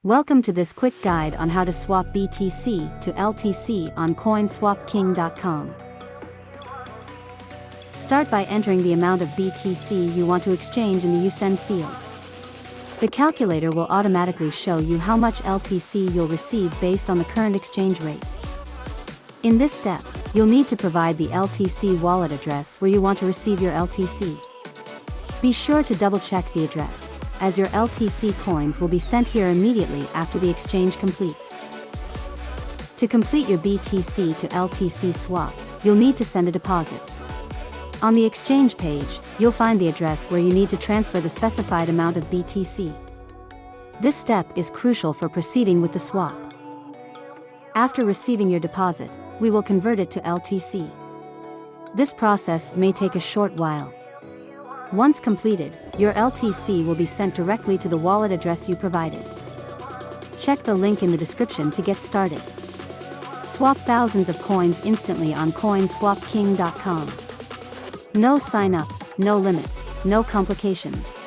Welcome to this quick guide on how to swap BTC to LTC on CoinSwapKing.com. Start by entering the amount of BTC you want to exchange in the USend field. The calculator will automatically show you how much LTC you'll receive based on the current exchange rate. In this step, you'll need to provide the LTC wallet address where you want to receive your LTC. Be sure to double-check the address, as your LTC coins will be sent here immediately after the exchange completes. To complete your BTC to LTC swap, you'll need to send a deposit. On the exchange page, you'll find the address where you need to transfer the specified amount of BTC. This step is crucial for proceeding with the swap. After receiving your deposit, we will convert it to LTC. This process may take a short while. Once completed, your LTC will be sent directly to the wallet address you provided. Check the link in the description to get started. Swap thousands of coins instantly on CoinSwapKing.com. No sign up, no limits, no complications.